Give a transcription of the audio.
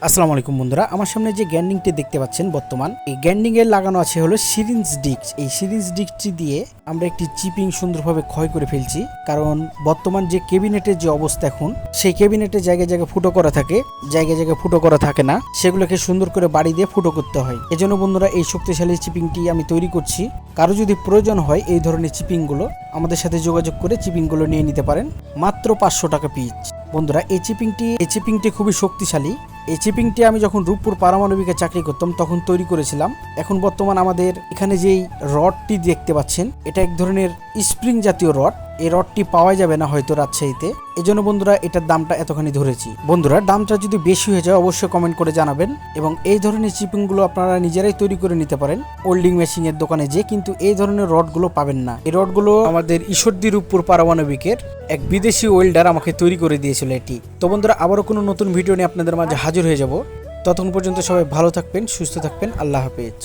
আসসালামু আলাইকুম বন্ধুরা, আমার সামনে যে গ্যান্ডিংটি দেখতে পাচ্ছেন বর্তমান এই গ্যান্ডিং এর লাগানো আছে হলো সিরিঞ্জ ডিস্ক। এই সিরিঞ্জ ডিস্কটি দিয়ে আমরা একটি চিপিং সুন্দরভাবে ক্ষয় করে ফেলছি, কারণ বর্তমান যে ক্যাবিনেটের যে অবস্থা এখন, সেই ক্যাবিনেটে জায়গায় জায়গায় ফুটো করা থাকে, জায়গায় জায়গায় ফুটো করা থাকে না, সেগুলোকে সুন্দর করে বাড়ি দিয়ে ফুটো করতে হয়। এজন্য বন্ধুরা এই শক্তিশালী চিপিংটি আমি তৈরি করছি। কারো যদি প্রয়োজন হয় এই ধরনের চিপিংগুলো, আমাদের সাথে যোগাযোগ করে চিপিংগুলো নিয়ে নিতে পারেন, মাত্র 500 টাকা পিস। বন্ধুরা এই চিপিংটি খুবই শক্তিশালী। এই চিপিংটি আমি যখন রূপপুর পারমাণবিকে চাকরি করতাম তখন তৈরি করেছিলাম। এখন বর্তমান আমাদের এখানে যেই রডটি দেখতে পাচ্ছেন, এটা এক ধরনের স্প্রিং জাতীয় রড। এই রডটি পাওয়া যাবে না হয়তো রাজশাহীতে, এজন্য বন্ধুরা এটার দামটা এতখানি ধরেছি। বন্ধুরা দামটা যদি বেশি হয়ে যায় অবশ্যই কমেন্ট করে জানাবেন, এবং এই ধরনের চিপিংগুলো আপনারা নিজেরাই তৈরি করে নিতে পারেন ওয়েল্ডিং মেশিনের দোকানে যে, কিন্তু এই ধরনের রডগুলো পাবেন না। এই রডগুলো আমাদের ঈশ্বরদী রূপপুর পারমাণবিকের এক বিদেশি ওয়েল্ডার আমাকে তৈরি করে দিয়েছিল এটি। তো বন্ধুরা আবারও কোনো নতুন ভিডিও নিয়ে আপনাদের মাঝে হাজির হয়ে যাব। ততক্ষণ পর্যন্ত সবাই ভালো থাকবেন, সুস্থ থাকবেন। আল্লাহ হাফেজ।